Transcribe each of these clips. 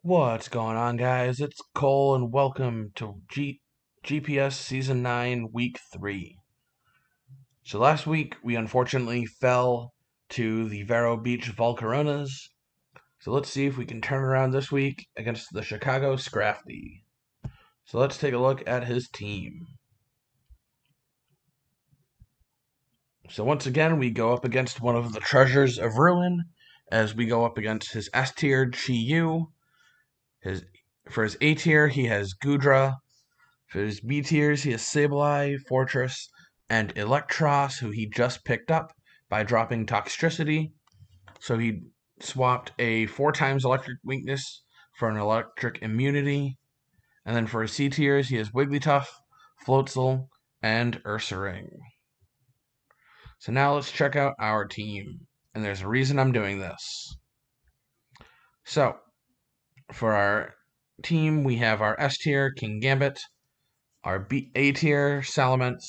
What's going on, guys? It's Cole, and welcome to GPS Season 9, Week 3. So last week, we unfortunately fell to the Vero Beach Volcaronas. So let's see if we can turn around this week against the Chicago Scrafty. So let's take a look at his team. So once again, we go up against one of the Treasures of Ruin, as we go up against his S tier, Chi-Yu. For his A tier, he has Goodra. For his B tiers, he has Sableye, Forretress, and Eelektross, who he just picked up by dropping Toxtricity. So he swapped a 4 times electric weakness for an electric immunity. And then for his C tiers, he has Wigglytuff, Floatzel, and Ursaring. So now let's check out our team. And there's a reason I'm doing this. So, for our team, we have our S tier, Kingambit, our A tier, Salamence,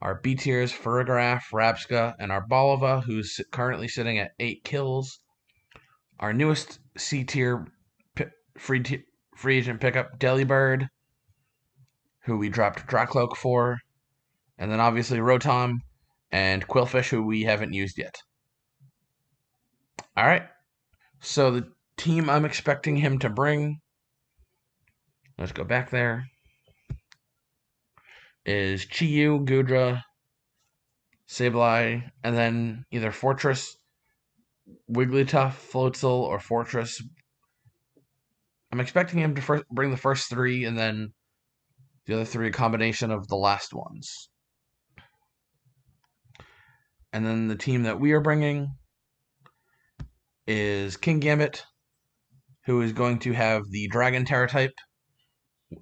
our B tier is Forretress, Rabsca, and Arboliva, who's currently sitting at 8 kills. Our newest C tier free agent pickup, Delibird, who we dropped Dracloak for. And then obviously Rotom and Qwilfish, who we haven't used yet. Alright, so the team I'm expecting him to bring, let's go back there, is Chi-Yu, Goodra, Sableye, and then either Forretress, Wigglytuff, Floatzel, or Forretress. I'm expecting him to bring the first 3, and then the other 3 a combination of the last ones. And then the team that we are bringing is Kingambit, who is going to have the Dragon Terra type,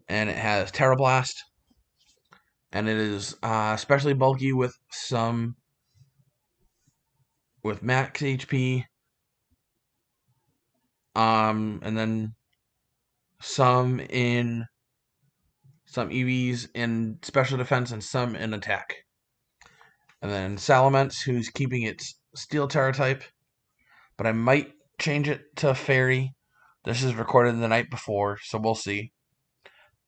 and it has Terra Blast, and it is especially bulky with max HP, and then some EVs in special defense and some in attack. And then Salamence, who's keeping its Steel Terra type, but I might change it to Fairy. This is recorded the night before, so we'll see.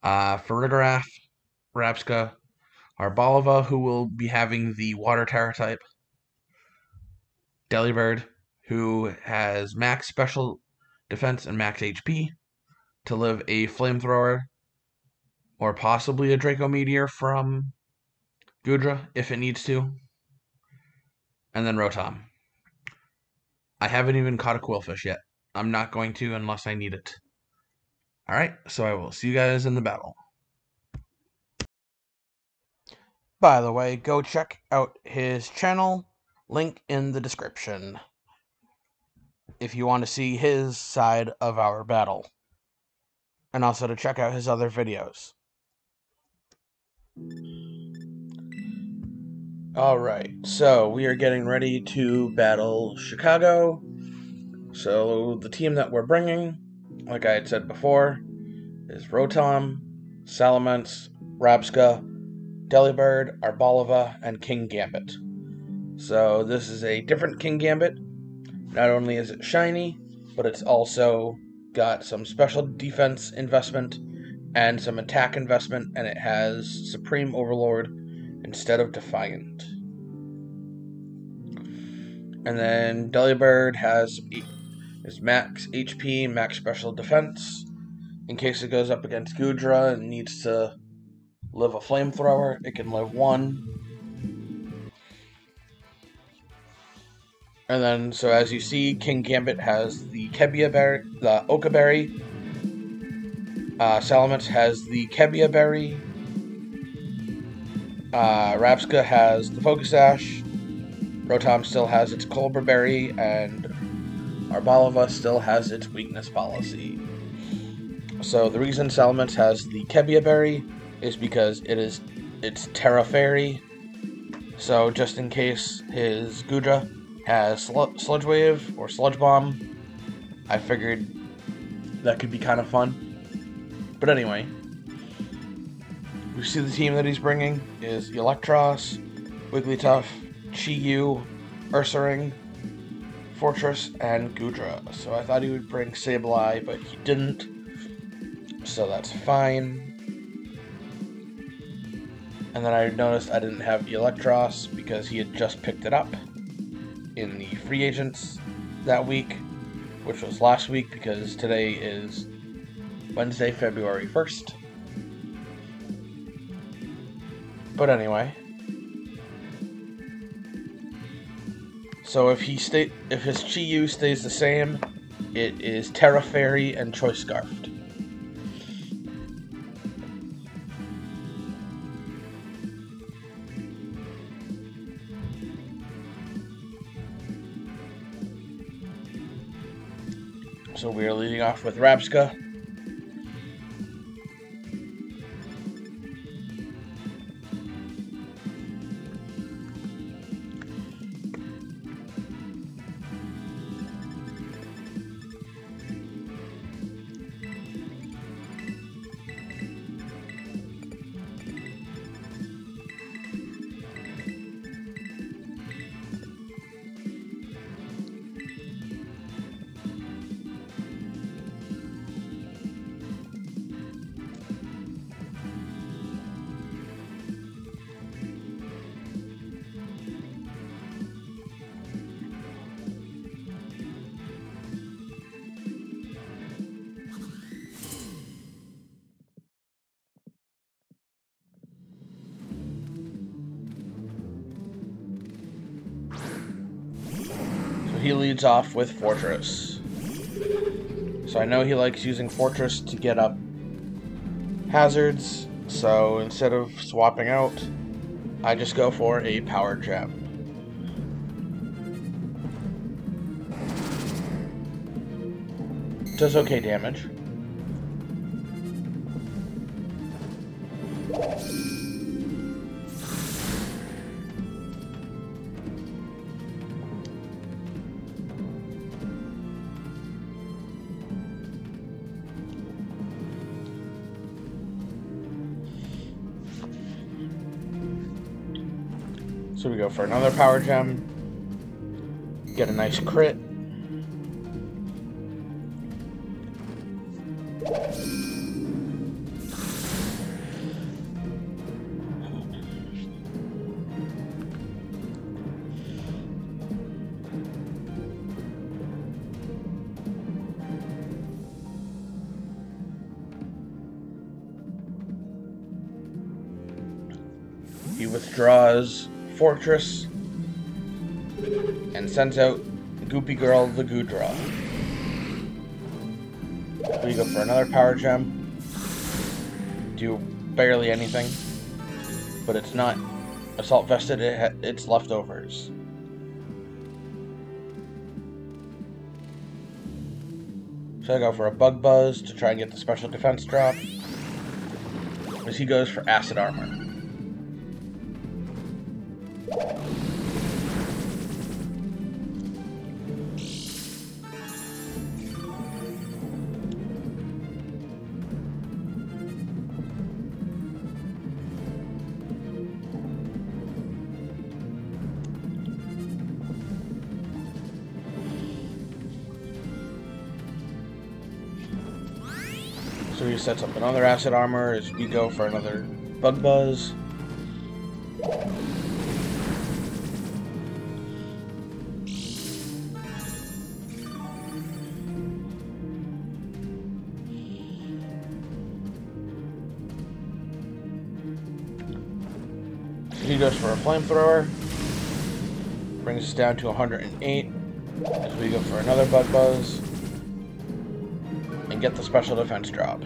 Forretress, Rabsca, Arboliva, who will be having the Water Terra type. Delibird, who has max special defense and max HP to live a Flamethrower or possibly a Draco Meteor from Goodra if it needs to. And then Rotom. I haven't even caught a Qwilfish yet. I'm not going to unless I need it. Alright, so I will see you guys in the battle. By the way, go check out his channel, link in the description, if you want to see his side of our battle, and also to check out his other videos. Alright, so we are getting ready to battle Chicago. So the team that we're bringing, like I had said before, is Rotom, Salamence, Rabsca, Delibird, Arboliva, and Kingambit. So this is a different Kingambit. Not only is it shiny, but it's also got some special defense investment and some attack investment, and it has Supreme Overlord instead of Defiant. And then Delibird has max HP, max special defense. In case it goes up against Goodra and needs to live a Flamethrower, it can live 1. And then, so as you see, Kingambit has the Kebia Berry, the Oka Berry. Salamence has the Kebia Berry. Rabsca has the Focus Sash. Rotom still has its Colbur Berry, and Arboliva still has its Weakness Policy. So the reason Salamence has the Kebia Berry is because it's Terra Fairy. So just in case his Goodra has Sludge Wave or Sludge Bomb, I figured that could be kind of fun. But anyway, we see the team that he's bringing is Eelektross, Wigglytuff, Chi-Yu, Ursaring, Forretress and Goodra. So I thought he would bring Sableye, but he didn't. So that's fine. And then I noticed I didn't have Eelektross because he had just picked it up in the free agents that week, which was last week because today is Wednesday, February 1st. But anyway, so if his Chi-Yu stays the same, it is Terra Fairy and Choice Scarfed. So we are leading off with Rabsca. He leads off with Forretress. So I know he likes using Forretress to get up hazards, so instead of swapping out, I just go for a Power Gem. Does okay damage. So we go for another Power Gem, get a nice crit. He withdraws Forretress and sends out Goopy Girl the Goodra. We go for another Power Gem. Do barely anything, but it's not Assault Vested, it's leftovers. So I go for a Bug Buzz to try and get the special defense drop, as he goes for Acid Armor. So he sets up another Acid Armor as we go for another Bug Buzz. He goes for a Flamethrower. Brings us down to 108 as we go for another Bug Buzz and get the special defense drop.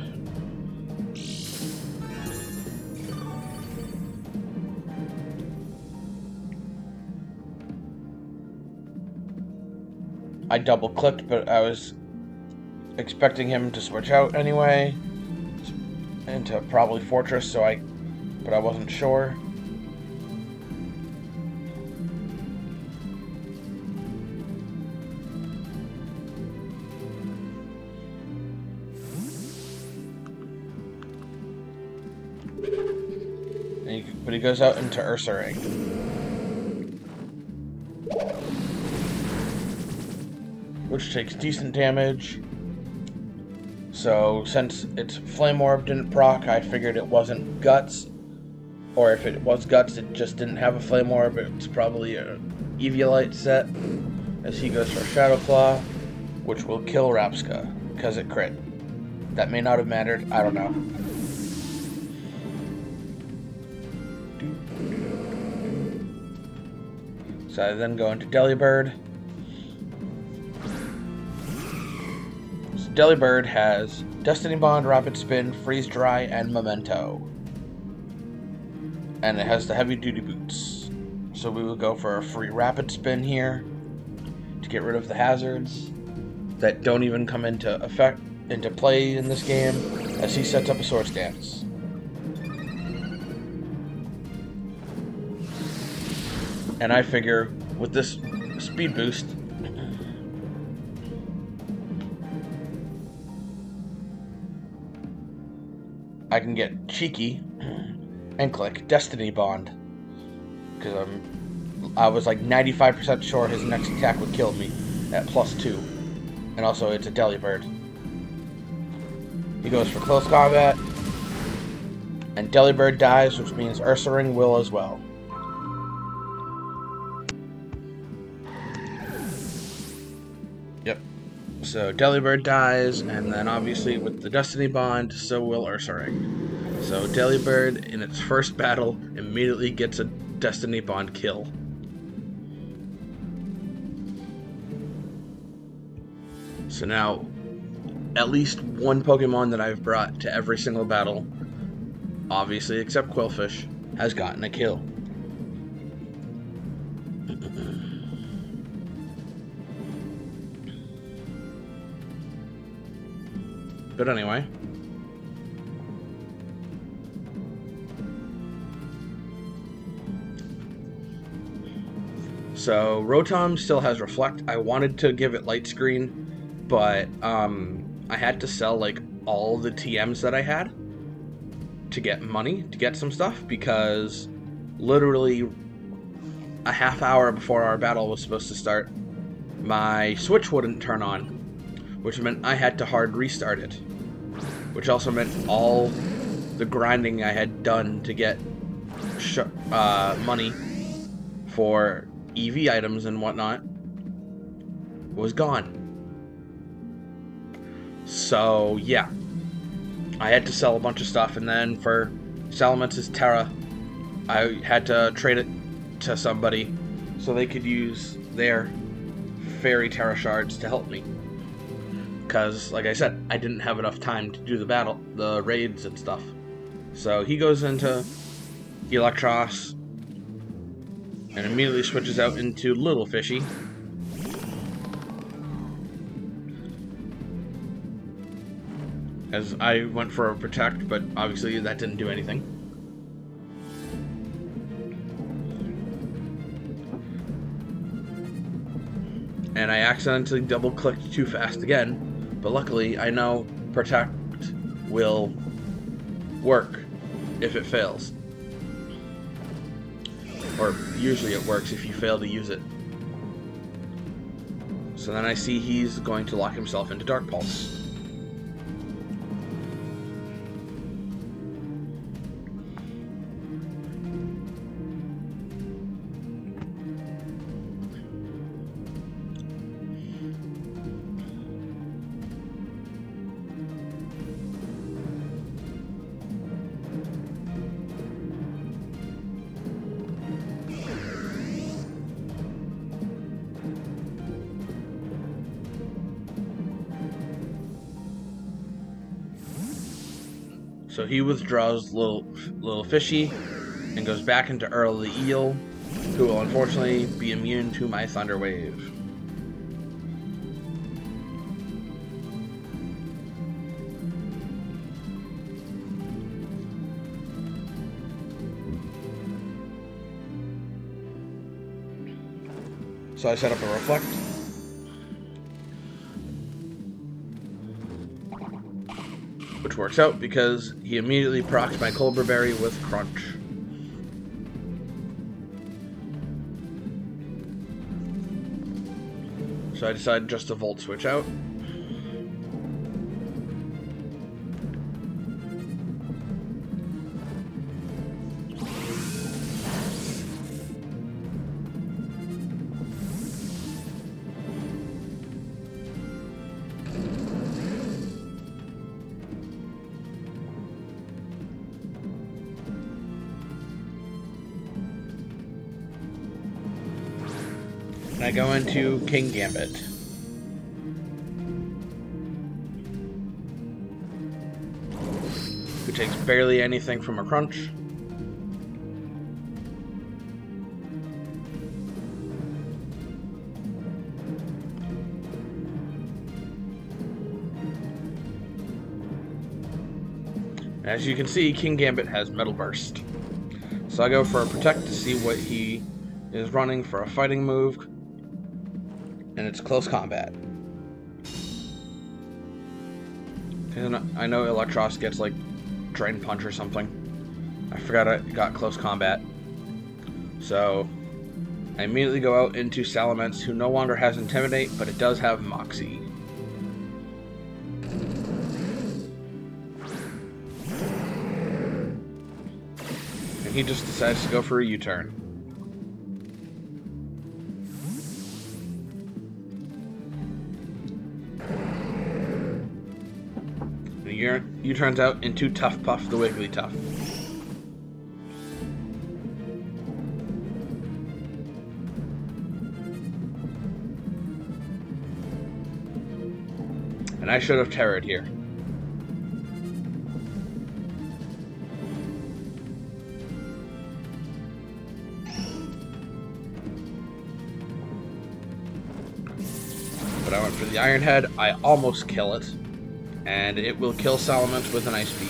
I double clicked, but I was expecting him to switch out anyway into probably Forretress, but I wasn't sure. But he goes out into Ursaring. which takes decent damage. So since its Flame Orb didn't proc, I figured it wasn't Guts. Or if it was Guts, it just didn't have a Flame Orb. It's probably an Eviolite set. As he goes for Shadow Claw, which will kill Rabsca, because it crit. That may not have mattered, I don't know. So I then go into Delibird. So Delibird has Destiny Bond, Rapid Spin, Freeze Dry, and Memento. And it has the heavy duty boots. So we will go for a free Rapid Spin here to get rid of the hazards that don't even come into play in this game, as he sets up a Swords Dance. And I figure with this speed boost, I can get cheeky and click Destiny Bond, because I was like 95% sure his next attack would kill me at +2, and also it's a Delibird. He goes for close combat, and Delibird dies, which means Ursaring will as well. Yep. So Delibird dies, and then obviously with the Destiny Bond, so will Ursaring. So Delibird, in its first battle, immediately gets a Destiny Bond kill. So now, at least one Pokemon that I've brought to every single battle, obviously except Quillfish, has gotten a kill. But anyway. So Rotom still has Reflect. I wanted to give it Light Screen, but I had to sell like all the TMs that I had to get money, to get some stuff, because literally a half hour before our battle was supposed to start, my Switch wouldn't turn on, which meant I had to hard restart it, which also meant all the grinding I had done to get money for EV items and whatnot was gone. So yeah, I had to sell a bunch of stuff, and then for Salamence's Terra, I had to trade it to somebody so they could use their Fairy Terra shards to help me. Because, like I said, I didn't have enough time to do the raids and stuff. So he goes into Eelektross and immediately switches out into Little Fishy. As I went for a Protect, but obviously that didn't do anything. And I accidentally double-clicked too fast again. But luckily, I know Protect will work if it fails. Or usually it works if you fail to use it. So then I see he's going to lock himself into Dark Pulse. So he withdraws little Fishy and goes back into Earl the Eel, who will unfortunately be immune to my Thunder Wave. So I set up a Reflect. Which works out because he immediately procs my Colbur Berry with Crunch. So I decided just to Volt Switch out. I go into Kingambit. Who takes barely anything from a crunch. As you can see, Kingambit has Metal Burst. So I go for a Protect to see what he is running for a fighting move. And it's Close Combat. And I know Eelektross gets like Drain Punch or something. I forgot I got Close Combat. So I immediately go out into Salamence, who no longer has Intimidate, but it does have Moxie. And he just decides to go for a U-turn. U-turns out into Tough Puff the Wigglytuff. And I should have terrored here. But I went for the Iron Head. I almost kill it. And it will kill Salamence with an Ice Beam.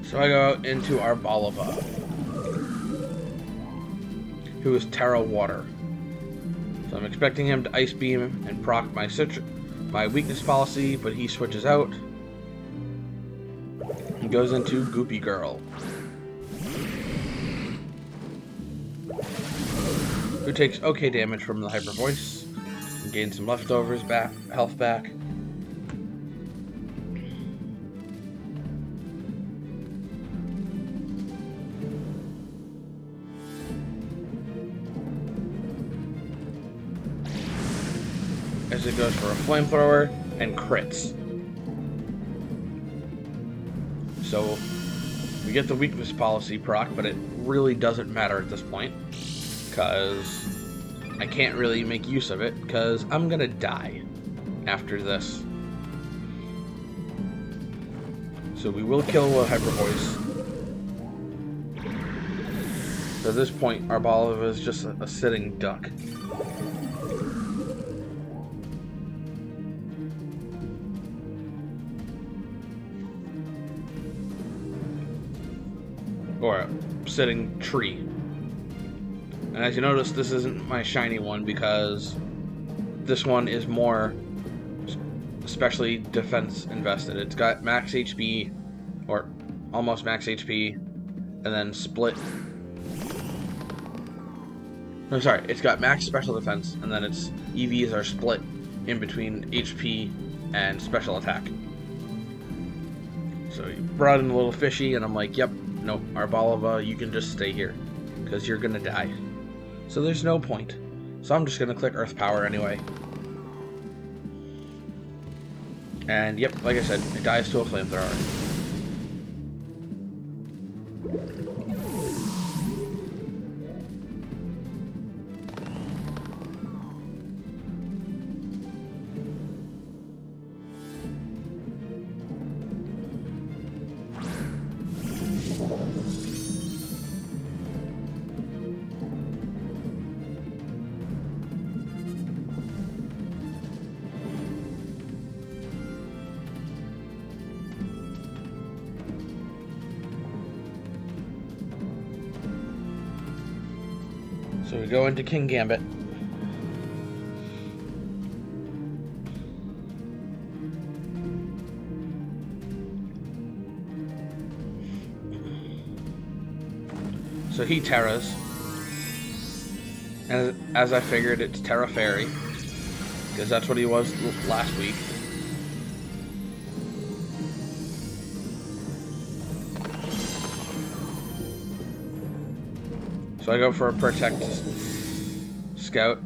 So I go out into Arboliva, who is Terra Water. So I'm expecting him to Ice Beam and proc my weakness policy, but he switches out. He goes into Goopy Girl, who takes okay damage from the Hyper Voice and gains some leftovers back, health back. As it goes for a Flamethrower and crits. So we get the weakness policy proc, but it really doesn't matter at this point because I can't really make use of it because I'm gonna die after this. So we will kill a Hyper Voice. So at this point, Arboliva is just a sitting duck. Or a sitting tree. And as you notice, this isn't my shiny one because this one is more especially defense invested. It's got max HP, or almost max HP, and then split. No, sorry, it's got max special defense, and then its EVs are split in between HP and special attack. So you brought in a little fishy, and I'm like, yep. Nope, Arboliva, you can just stay here, because you're gonna die. So there's no point. So I'm just gonna click Earth Power anyway. And yep, like I said, it dies to a Flamethrower. So we go into Kingambit. So he Terras. And as I figured, it's Terra Fairy. Because that's what he was last week. So I go for a Protect Scout.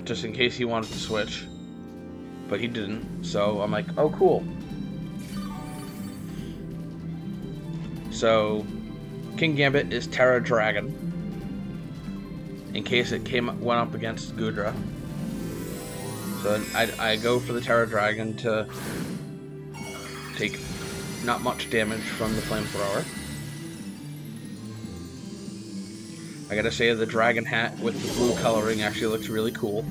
Just in case he wanted to switch. But he didn't. So I'm like, oh cool. So Kingambit is Terra Dragon. In case it went up against Goodra. So I go for the Terra Dragon to take not much damage from the Flamethrower. I gotta say, the dragon hat with the blue coloring actually looks really cool.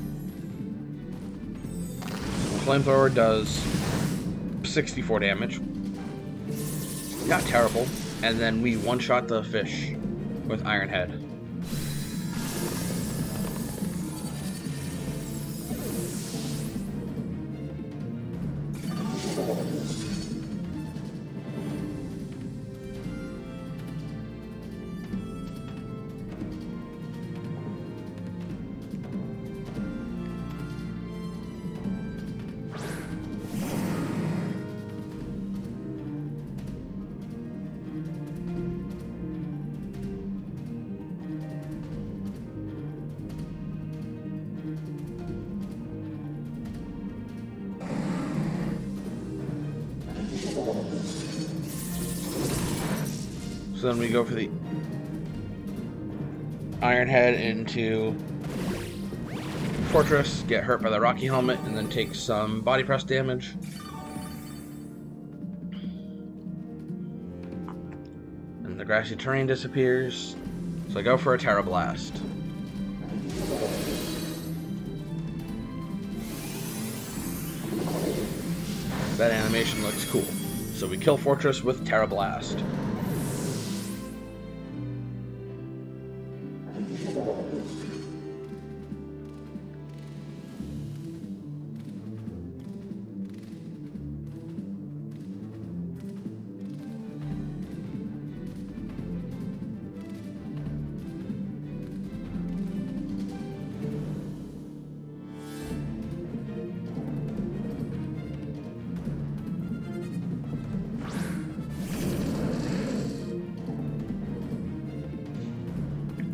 The Flamethrower does 64 damage. Not terrible. And then we one-shot the fish with Iron Head. So then we go for the Iron Head into Forretress, get hurt by the Rocky Helmet, and then take some Body Press damage. And the grassy terrain disappears. So I go for a Terra Blast. That animation looks cool. So we kill Forretress with Terra Blast.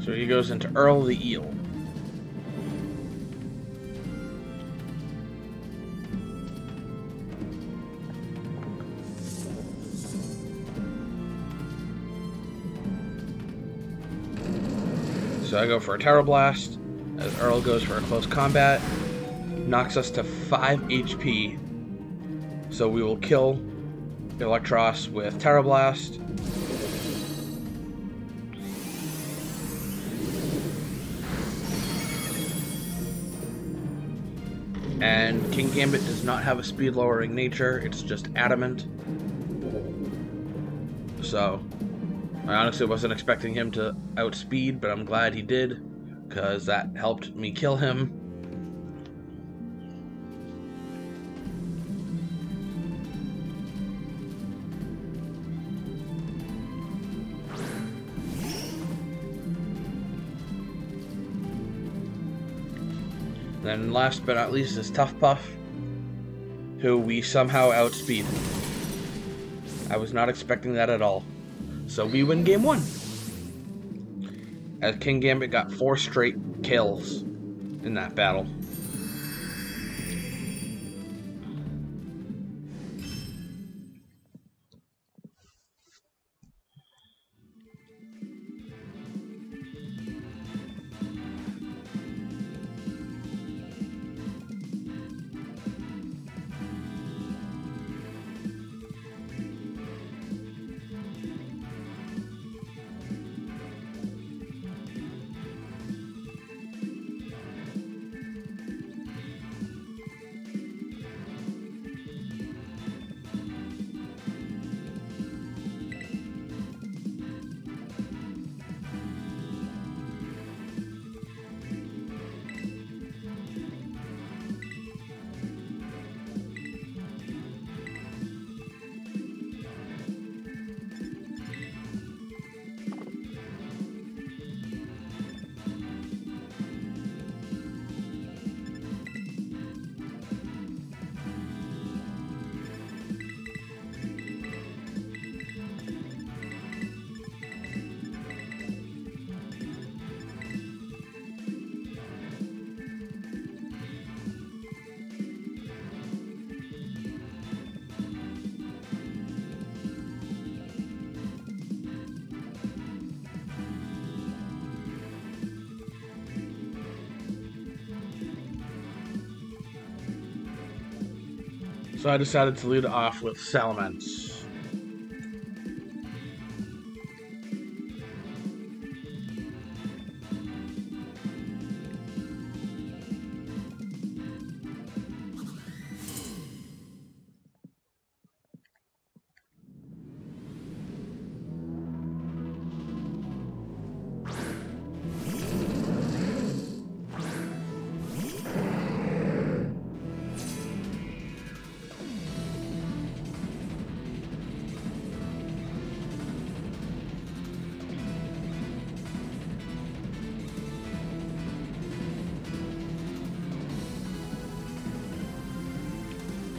So he goes into Earl the Eel. So I go for a Terra Blast, as Earl goes for a close combat, knocks us to 5 HP. So we will kill Eelektross with Terra Blast. And Kingambit does not have a speed lowering nature, it's just adamant. So I honestly wasn't expecting him to outspeed, but I'm glad he did, because that helped me kill him. Then last but not least is Tough Puff, who we somehow outspeed. I was not expecting that at all. So we win game 1. As Kingambit got 4 straight kills in that battle. So I decided to lead off with Salamence.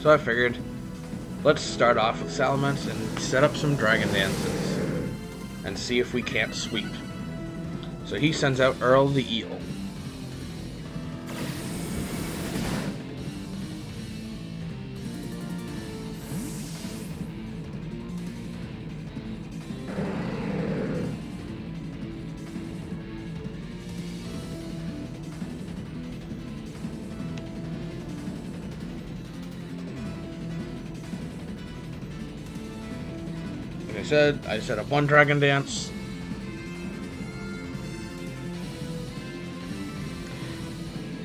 So I figured, let's start off with Salamence and set up some Dragon Dances and see if we can't sweep. So he sends out Earl the Eel. Like I said, I set up one Dragon Dance.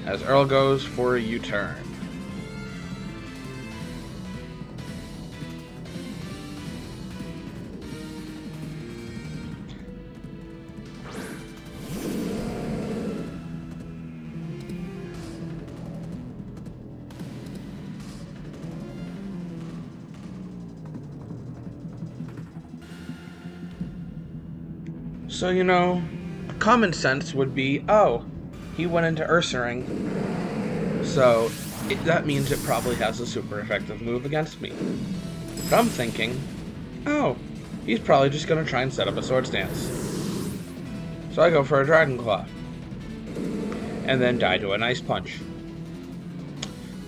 As Earl goes for a U-turn. So, you know, common sense would be, oh, he went into Ursaring, so that means it probably has a super effective move against me. But I'm thinking, oh, he's probably just going to try and set up a Swords Dance. So I go for a Dragon Claw, and then die to an Ice Punch.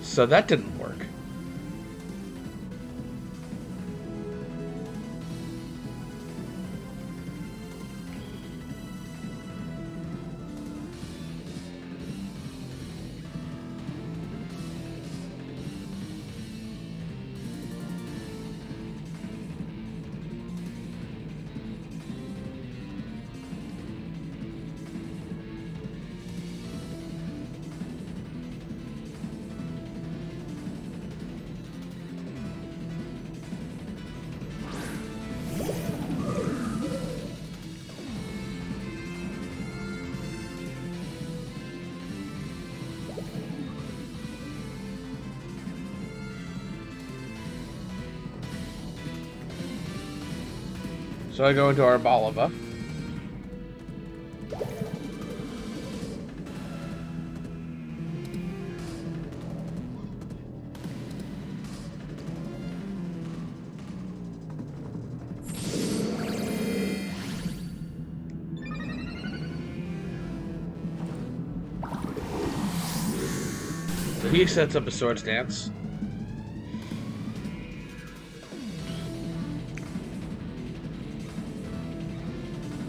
So that didn't work. So I go into Arboliva. So he sets up a Swords Dance.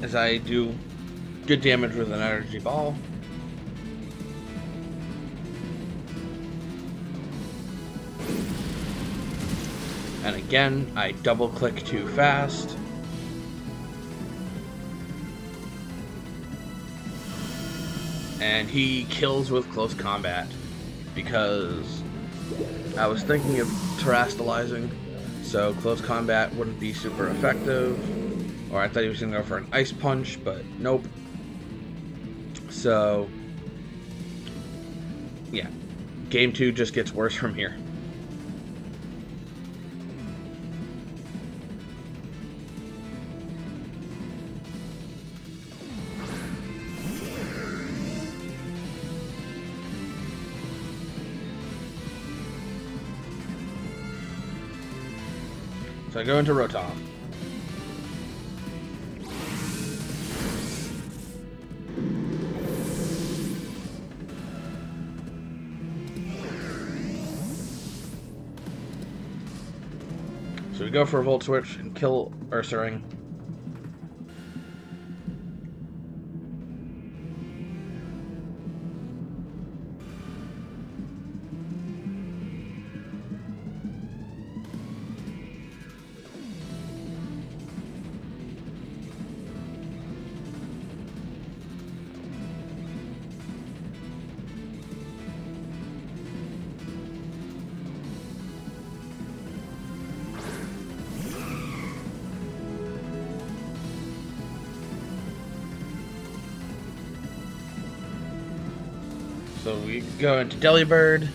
As I do good damage with an energy ball. And again, I double click too fast. And he kills with close combat because I was thinking of terastallizing, so close combat wouldn't be super effective. Or I thought he was going to go for an Ice Punch, but nope. So, yeah. Game 2 just gets worse from here. So I go into Rotom. So we go for a Volt Switch and kill Ursaring. So we go into Delibird.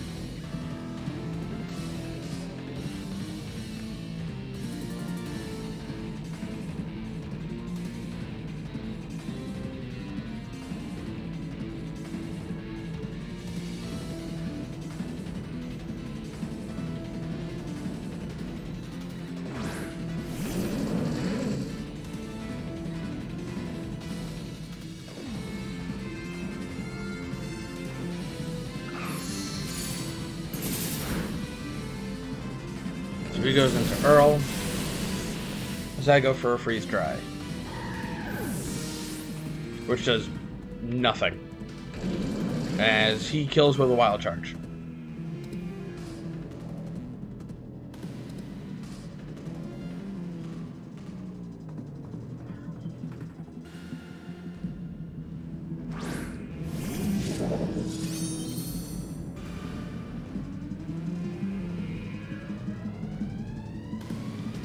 So he goes into Earl, as I go for a Freeze Dry, which does nothing, as he kills with a Wild Charge.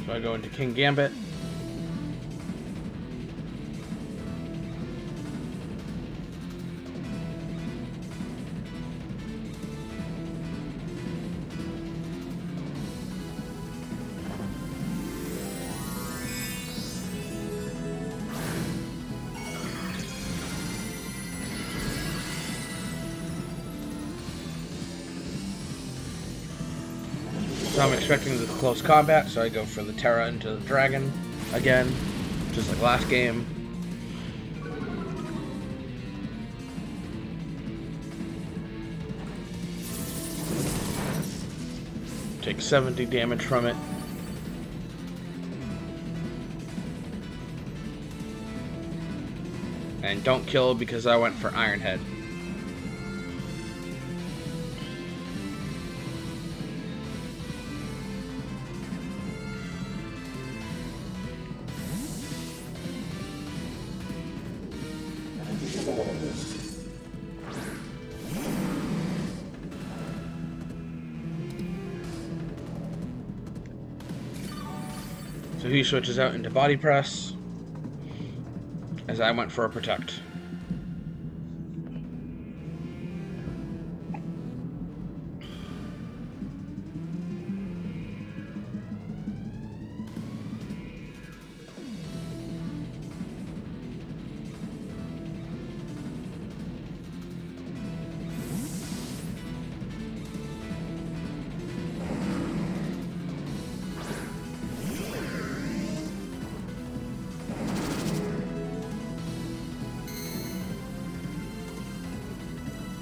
So I go into Kingambit. So I'm expecting the close combat, so I go for the Terra into the Dragon again, just like last game. Take 70 damage from it. And don't kill because I went for Iron Head. So he switches out into Body Press, as I went for a Protect.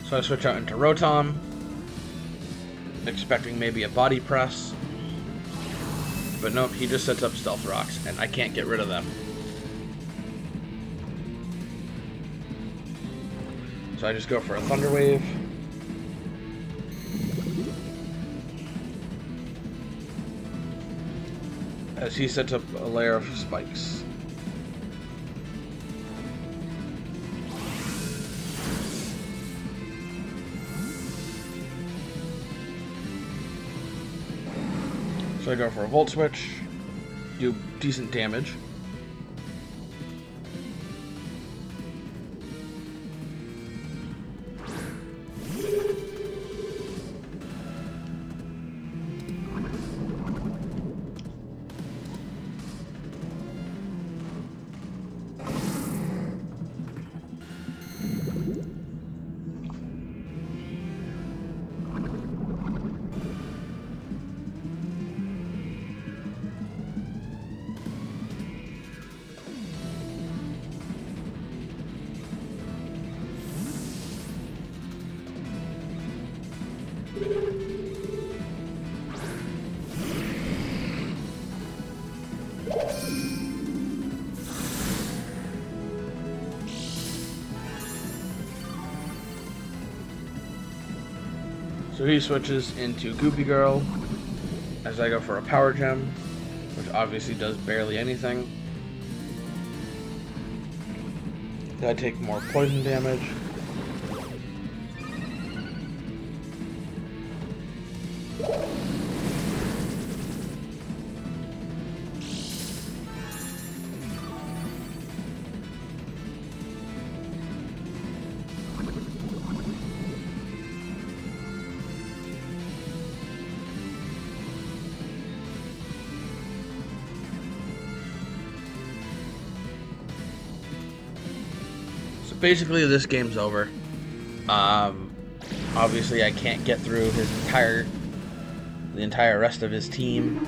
So I switch out into Rotom, expecting maybe a Body Press, but nope, he just sets up Stealth Rocks, and I can't get rid of them. So I just go for a Thunder Wave. As he sets up a layer of spikes. So I go for a Volt Switch, do decent damage. So he switches into Goopy Girl, as I go for a Power Gem, which obviously does barely anything. I take more poison damage. basically this game's over. Obviously I can't get through the entire rest of his team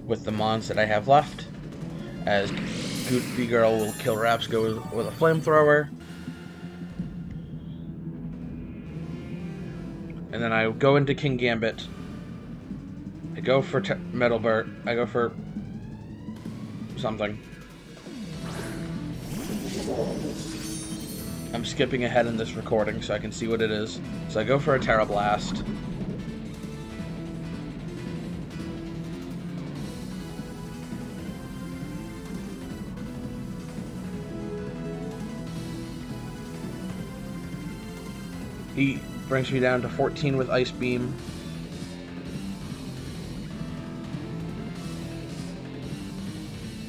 with the mons that I have left, as Goopy Girl will kill Rabsca with a flamethrower. And then I go into Kingambit. I go for Metalburt. I go for something. I'm skipping ahead in this recording so I can see what it is. So I go for a Terra Blast. He brings me down to 14 with Ice Beam.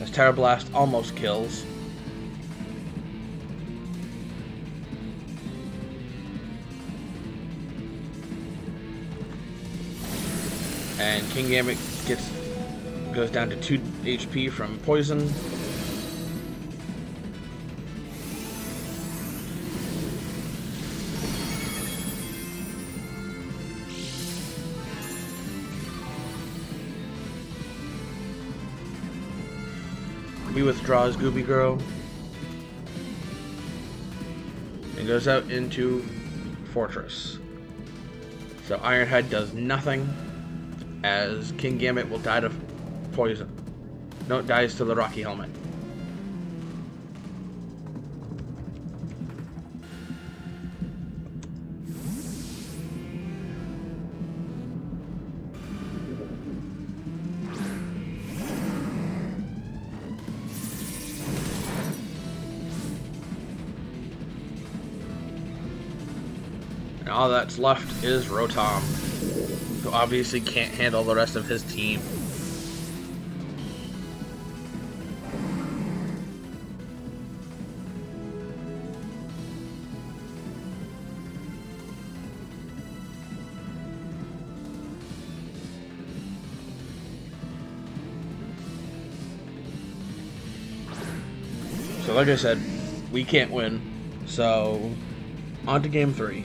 As Terra Blast almost kills. And Kingambit goes down to 2 HP from poison. He withdraws Goopy Girl and goes out into Forretress. So Ironhead does nothing, as Kingambit will die to poison. No, it dies to the Rocky Helmet. And all that's left is Rotom, who obviously can't handle the rest of his team. So like I said, we can't win. So on to game 3.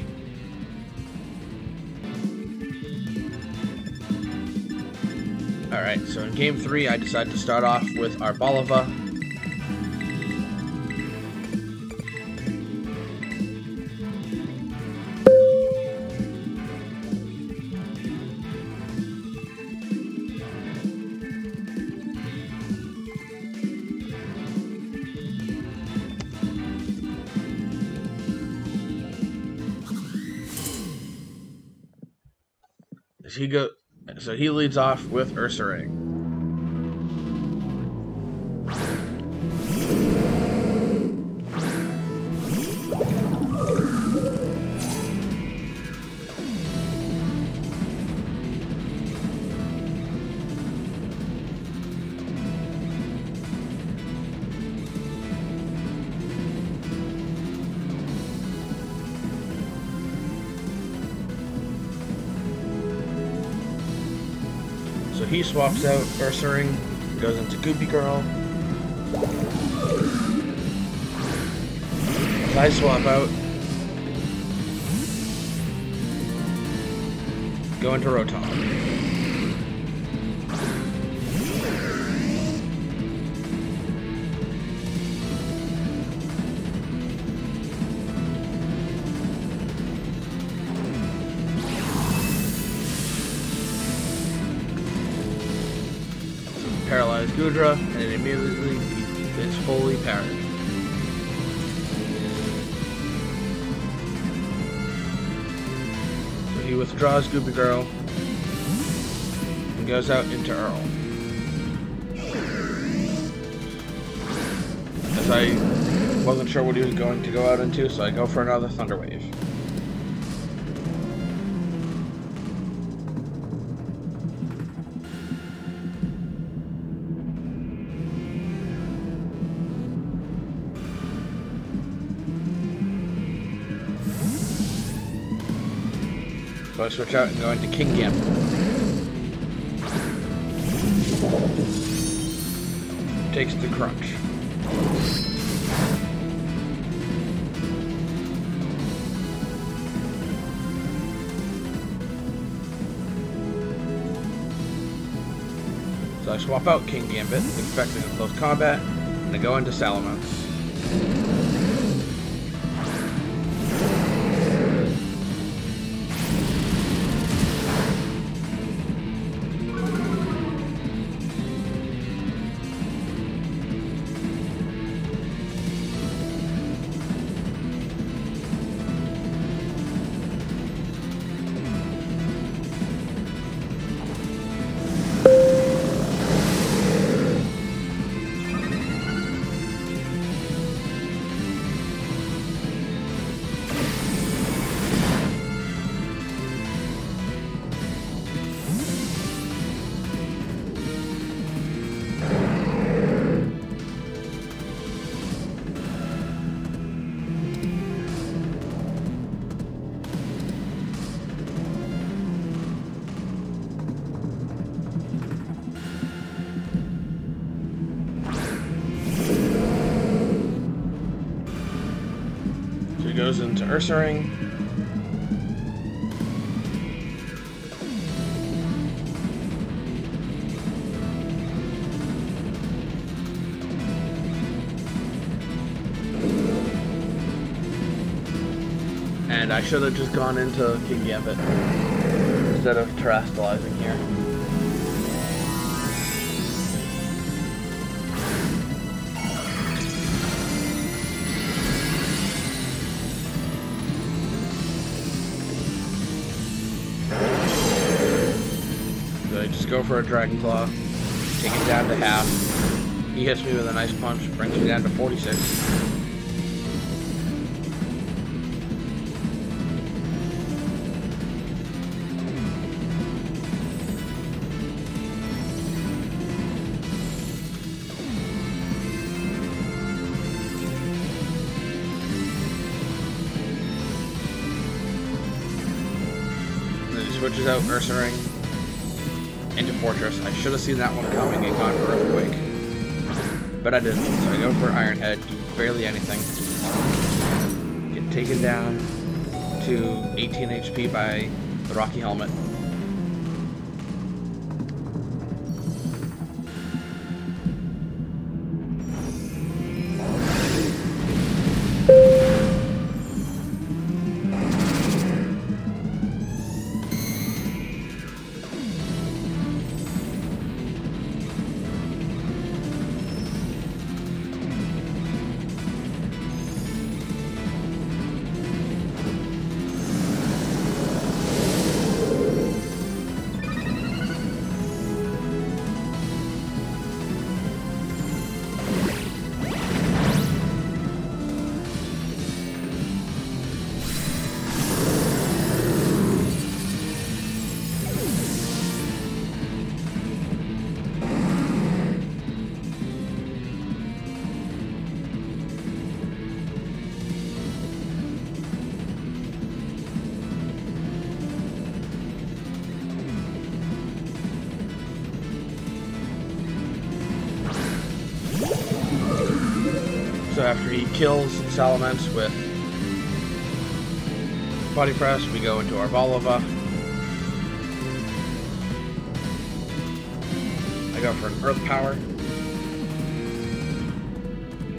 Alright, so in game 3, I decided to start off with Arboliva. So he leads off with Ursaring. So he swaps out Ursaring, goes into Goopy Girl. As I swap out, go into Rotom. Paralyze Goodra, and it immediately is fully parried. So he withdraws Goopy Girl and goes out into Earl. As I wasn't sure what he was going to go out into, so I go for another Thunder Wave. So I switch out and go into Kingambit. Takes the crunch. So I swap out Kingambit, expecting a close combat, and I go into Salamence. Goes into Ursaring. And I should have just gone into Kingambit instead of terastallizing here. Just go for a Dragon Claw, take it down to half. He hits me with a nice punch, brings me down to 46. And then he switches out Ursaring into Forretress. I should have seen that one coming and gone for Earthquake, but I didn't. So I go for Iron Head, do barely anything. Get taken down to 18 HP by the Rocky Helmet. So after he kills Salamence with Body Press, we go into Arboliva. I go for an Earth Power,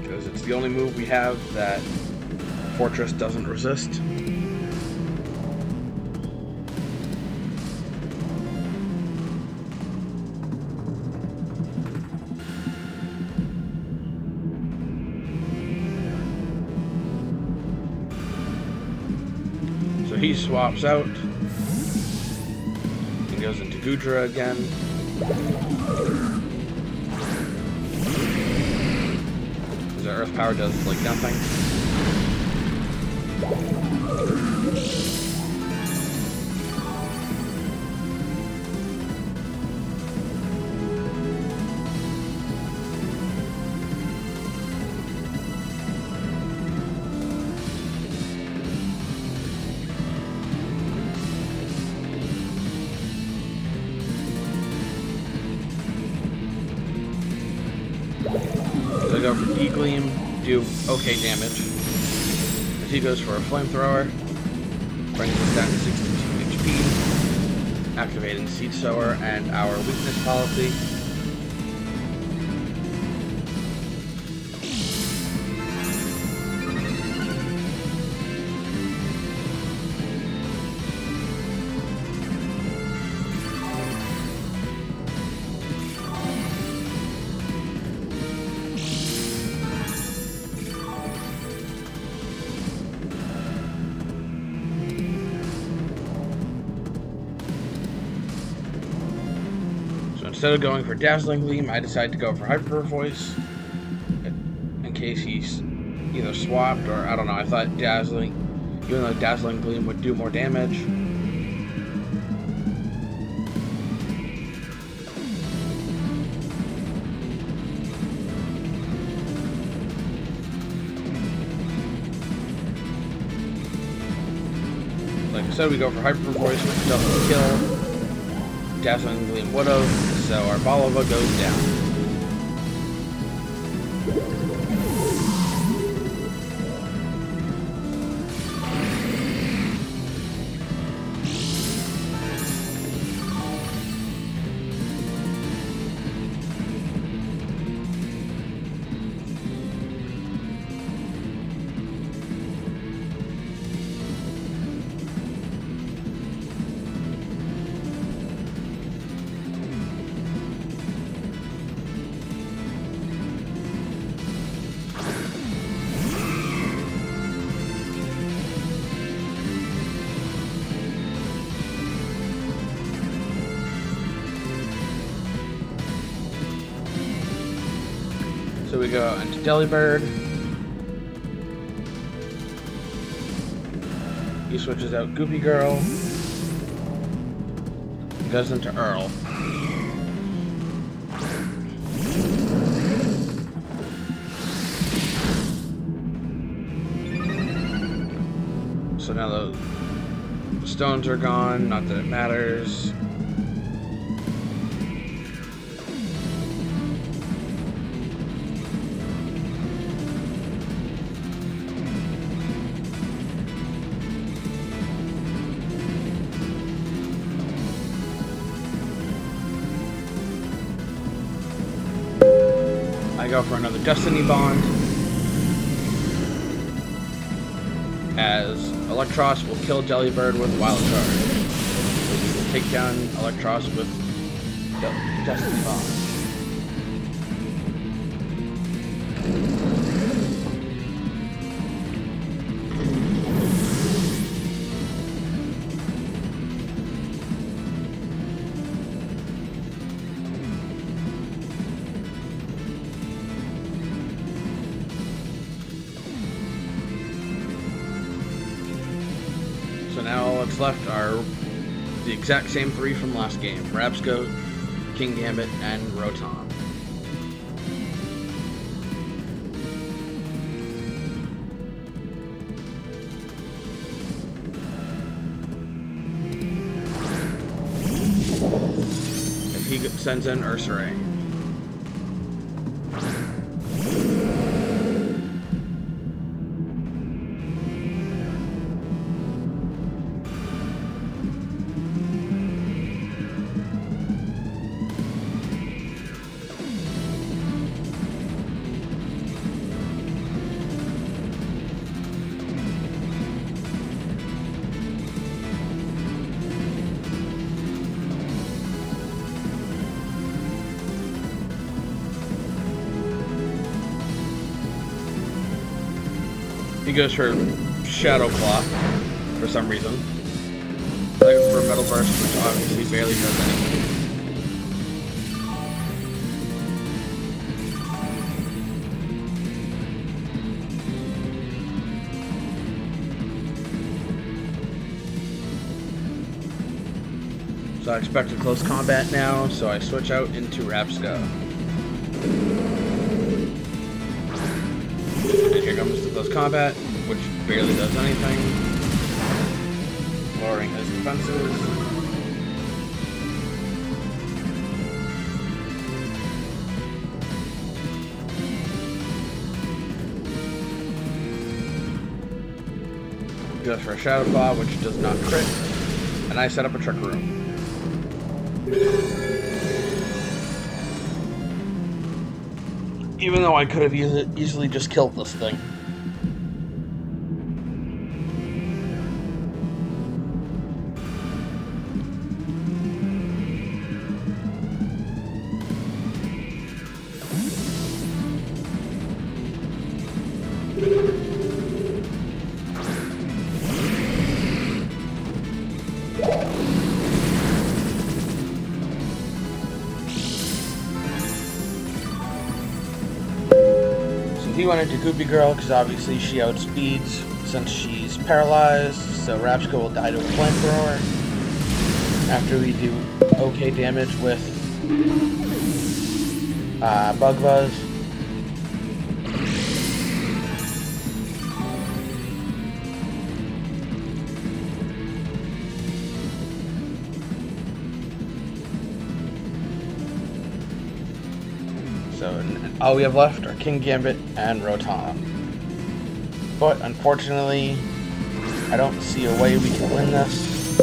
because it's the only move we have that Forretress doesn't resist. He swaps out and goes into Goodra again. The Earth Power does like nothing. So I go for D-Gleam, do okay damage. As he goes for a Flamethrower, brings us down to 62 HP, activating Seed Sower and our Weakness Policy. instead of going for Dazzling Gleam, I decided to go for Hyper Voice in case he's either swapped or I don't know. I thought Dazzling, even though Dazzling Gleam would do more damage. Like I said, we go for Hyper Voice, which doesn't kill. Dazzling Gleam would've, so Arboliva goes down. So we go into Delibird. He switches out Goopy Girl. Goes into Earl. So now the stones are gone, not that it matters. I go for another Destiny Bond, as Eelektross will kill Delibird with Wild Charge. So we will take down Eelektross with Destiny Bond. So now all that's left are the exact same three from last game: Rabsca, Kingambit, and Rotom. And he sends in Ursaring. He goes for Shadow Claw for some reason. Like for Metal Burst, which obviously barely does anything. So I expect a close combat now, so I switch out into Rabsca. And here comes the close combat, which barely does anything. Lowering his defenses. Goes for a Shadow Claw, which does not crit. And I set up a Trick Room. Even though I could have easily just killed this thing. he went into Goopy Girl because obviously she outspeeds since she's paralyzed, so Rabsca will die to a flamethrower after we do okay damage with Bug Buzz. So all we have left are Kingambit and Rotom. But unfortunately, I don't see a way we can win this.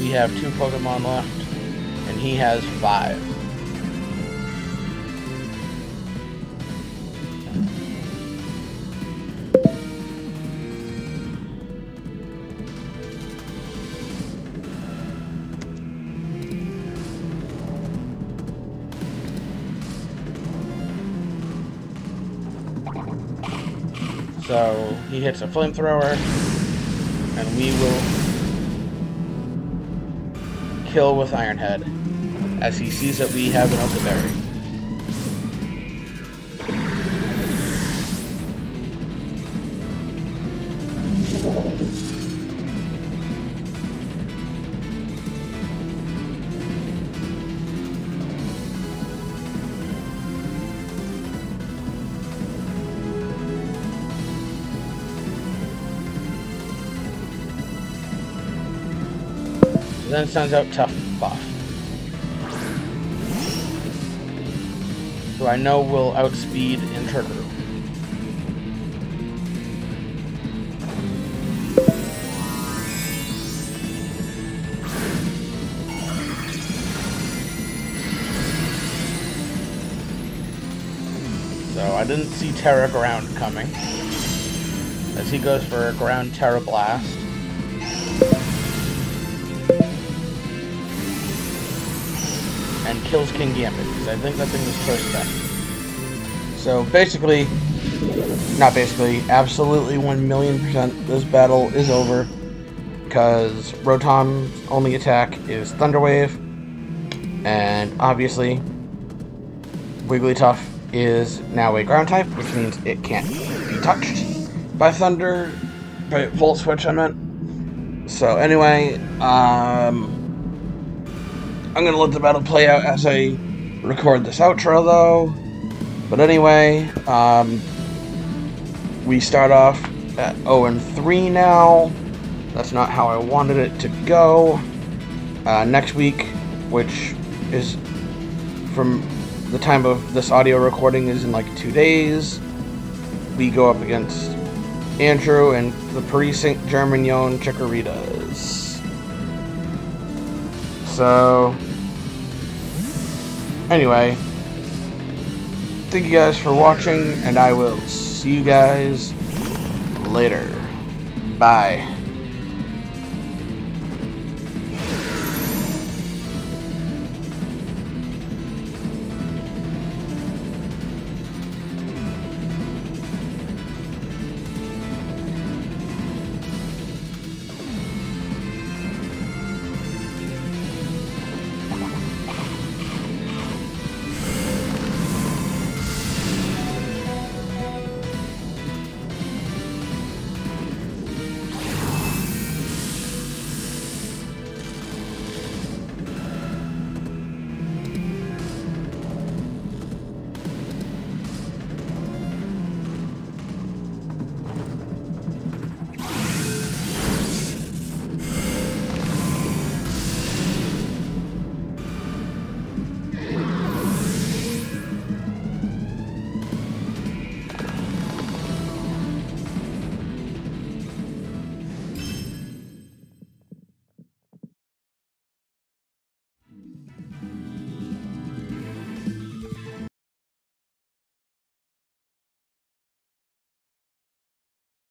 We have 2 Pokemon left, and he has 5. So he hits a flamethrower, and we will kill with Iron Head as he sees that we have an Oak Berry. Then sends out Tough Buff, who I know will outspeed Intergroup. So I didn't see Terra Ground coming, as he goes for a Ground Terra Blast. And kills Kingambit, because I think that thing was close back. So basically, not basically, absolutely 1,000,000% this battle is over, because Rotom's only attack is Thunder Wave, and obviously Wigglytuff is now a ground type, which means it can't be touched by Thunder, by Volt Switch I meant. So anyway, I'm going to let the battle play out as I record this outro, though. But anyway, we start off at 0-3 now. That's not how I wanted it to go. Next week, which is from the time of this audio recording is in like 2 days, we go up against Andrew and the Precinct Germanion Chikoritas. So, anyway, thank you guys for watching, and I will see you guys later. Bye.